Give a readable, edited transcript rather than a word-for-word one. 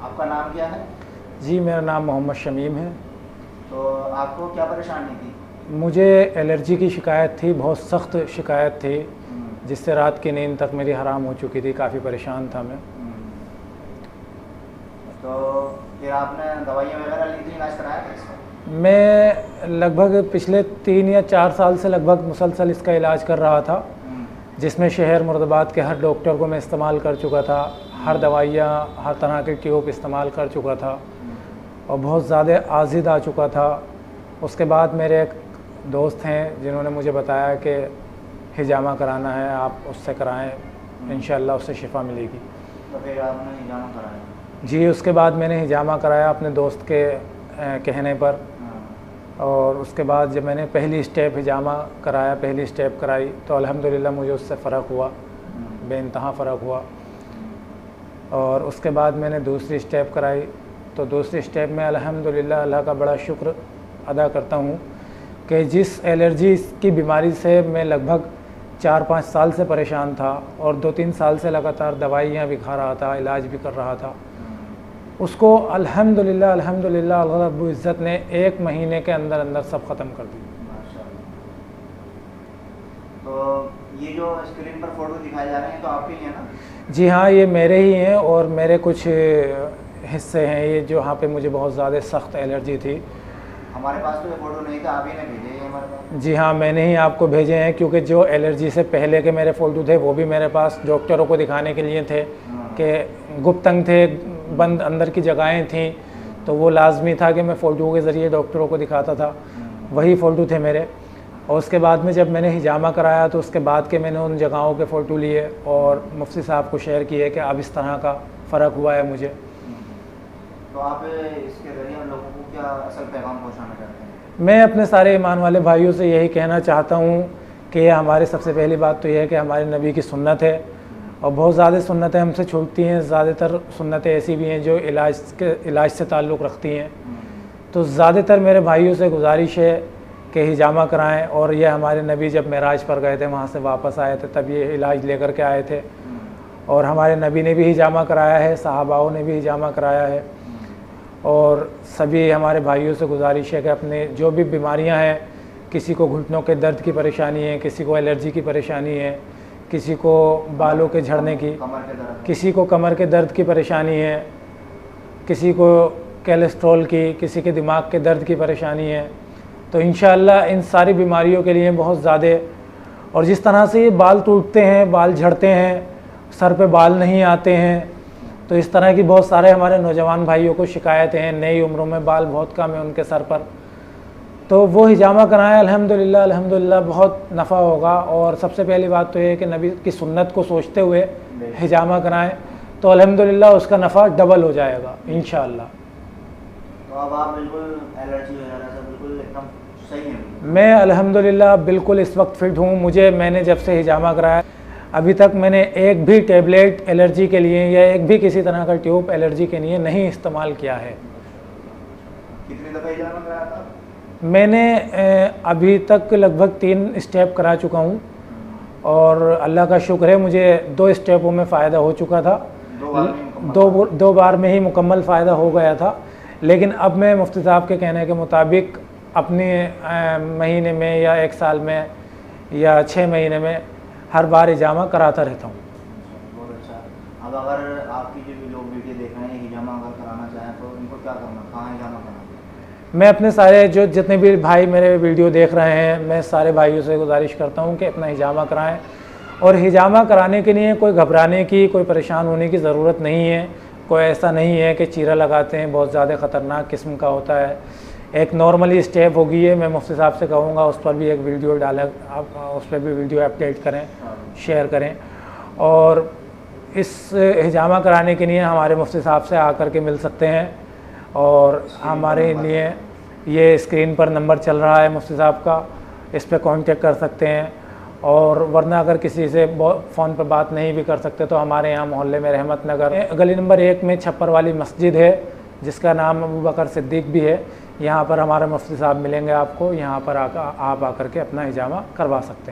आपका नाम क्या है? जी, मेरा नाम मोहम्मद शमीम है। तो आपको क्या परेशानी थी? मुझे एलर्जी की शिकायत थी, बहुत सख्त शिकायत थी, जिससे रात की नींद तक मेरी हराम हो चुकी थी। काफ़ी परेशान था मैं। तो फिर आपने दवाइयाँ वगैरह ली थी, इलाज कराया था इसका? मैं लगभग पिछले 3 या 4 साल से लगभग मुसलसल इसका इलाज कर रहा था, जिसमें शहर मुरादाबाद के हर डॉक्टर को मैं इस्तेमाल कर चुका था, हर दवाइयाँ, हर तरह के ट्यूब इस्तेमाल कर चुका था और बहुत ज़्यादा आज़िद आ चुका था। उसके बाद मेरे एक दोस्त हैं जिन्होंने मुझे बताया कि हिजामा कराना है, आप उससे कराएं, इंशाअल्लाह उससे शिफा मिलेगी। तो फिर आपने हिजामा कराया? जी, उसके बाद मैंने हिजामा कराया अपने दोस्त के कहने पर। और उसके बाद जब मैंने पहली स्टेप हिजामा कराया, पहली स्टेप कराई, तो अल्हम्दुलिल्लाह मुझे उससे फ़र्क हुआ, बेइंतहा फ़र्क हुआ। और उसके बाद मैंने दूसरी स्टेप कराई, तो दूसरी स्टेप में अल्हम्दुलिल्लाह अल्लाह का बड़ा शुक्र अदा करता हूँ कि जिस एलर्जी की बीमारी से मैं लगभग 4-5 साल से परेशान था और 2-3 साल से लगातार दवाइयाँ भी खा रहा था, इलाज भी कर रहा था, उसको अल्हम्दुलिल्लाह अल्लाह रब्बुल इज़्ज़त ने 1 महीने के अंदर अंदर सब ख़त्म कर दिया। माशाअल्लाह। तो ये जो स्क्रीन पर फ़ोटो दिखाए जा रहे हैं तो आपके ही हैं ना? जी हाँ, ये मेरे ही हैं और मेरे कुछ हिस्से हैं ये जहाँ पे मुझे बहुत ज़्यादा सख्त एलर्जी थी। हमारे पास तो ये फ़ोटो नहीं था, आप ही ने भेजे हैं हमारे पास। जी हाँ, मैंने ही आपको भेजे हैं, क्योंकि जो एलर्जी से पहले के मेरे फ़ोटो थे वो भी मेरे पास डॉक्टरों को दिखाने के लिए थे कि गुप्त अंग थे, बंद अंदर की जगहें थीं, तो वो लाजमी था कि मैं फ़ोटो के ज़रिए डॉक्टरों को दिखाता था। वही फ़ोटो थे मेरे। और उसके बाद में जब मैंने हिजामा कराया तो उसके बाद के मैंने उन जगहों के फ़ोटो लिए और मुफ्ती साहब को शेयर किए कि अब इस तरह का फ़र्क हुआ है मुझे। तो आप इसके ज़रिए लोगों को क्या असल पैगाम पहुँचाना चाहते हैं? मैं अपने सारे ईमान वाले भाइयों से यही कहना चाहता हूँ कि हमारे सबसे पहली बात तो यह है कि हमारे नबी की सुन्नत है और बहुत ज़्यादा सुन्नतें हमसे छूटती हैं। ज़्यादातर सुन्नतें ऐसी भी हैं जो इलाज से ताल्लुक़ रखती हैं। तो ज़्यादातर मेरे भाइयों से गुजारिश है कि हिजामा कराएं। और ये हमारे नबी जब मेराज पर गए थे, वहाँ से वापस आए थे, तब ये इलाज लेकर के आए थे और हमारे नबी ने भी हिजामा कराया है, सहाबाओं ने भी हिजामा कराया है। और सभी हमारे भाइयों से गुजारिश है कि अपने जो भी बीमारियां हैं, किसी को घुटनों के दर्द की परेशानी है, किसी को एलर्जी की परेशानी है, किसी को बालों के झड़ने की, किसी को कमर के दर्द की परेशानी है, किसी को कोलेस्ट्रॉल की, किसी के दिमाग के दर्द की परेशानी है, तो इंशाअल्लाह इन सारी बीमारियों के लिए बहुत ज़्यादा। और जिस तरह से ये बाल टूटते हैं, बाल झड़ते हैं, सर पे बाल नहीं आते हैं, तो इस तरह की बहुत सारे हमारे नौजवान भाइयों को शिकायतें हैं, नई उम्रों में बाल बहुत कम है उनके सर पर, तो वो हिजामा कराएं। अल्हम्दुलिल्लाह बहुत नफ़ा होगा। और सबसे पहली बात तो ये है कि नबी की सुन्नत को सोचते हुए हिजामा कराएं, तो अल्हम्दुलिल्लाह उसका नफ़ा डबल हो जाएगा इंशाअल्लाह। तो अब आप बिल्कुल एलर्जी वगैरह से बिल्कुल एकदम सही हैं? मैं अल्हम्दुलिल्लाह बिल्कुल इस वक्त फिट हूँ। मैंने जब से हिजामा कराया अभी तक मैंने एक भी टैबलेट एलर्जी के लिए या एक भी किसी तरह का ट्यूब एलर्जी के लिए नहीं इस्तेमाल किया है। कितनी दफ़ा हिजामा कराया था? मैंने अभी तक लगभग 3 स्टेप करा चुका हूँ और अल्लाह का शुक्र है मुझे 2 स्टेपों में फ़ायदा हो चुका था। 2 बार में ही मुकम्मल फ़ायदा हो गया था। लेकिन अब मैं मुफ्ती साहब के कहने के मुताबिक अपने महीने में या 1 साल में या 6 महीने में हर बार हिजामा कराता रहता हूँ। बहुत अच्छा। अब अगर आपकी जो भी लोग वीडियो देख रहे हैं, हिजामा अगर कराना चाहें तो इनको क्या करना, कहाँ हिजामा कराना? मैं अपने सारे जितने भी भाई मेरे वीडियो देख रहे हैं, मैं सारे भाइयों से गुजारिश करता हूँ कि अपना हिजामा कराएं। और हिजामा कराने के लिए कोई घबराने की, कोई परेशान होने की ज़रूरत नहीं है। कोई ऐसा नहीं है कि चीरा लगाते हैं, बहुत ज़्यादा ख़तरनाक किस्म का होता है। एक नॉर्मली स्टेप होगी है। मैं मुफ्ती साहब से कहूँगा उस पर भी एक वीडियो डालें, आप उस पर भी वीडियो अपडेट करें, शेयर करें। और इस हिजामा कराने के लिए हमारे मुफ्ती साहब से आकर के मिल सकते हैं। और हमारे लिए ये स्क्रीन पर नंबर चल रहा है मुफ्ती साहब का, इस पर कांटेक्ट कर सकते हैं। और वरना अगर किसी से फ़ोन पर बात नहीं भी कर सकते तो हमारे यहाँ मोहल्ले में रहमत नगर गली नंबर 1 में छप्पर वाली मस्जिद है, जिसका नाम अबू बकर सिद्दीक भी है। यहाँ पर हमारे मुफ्ती साहब मिलेंगे आपको, यहाँ पर आप आकर के अपना हिजामा करवा सकते हैं।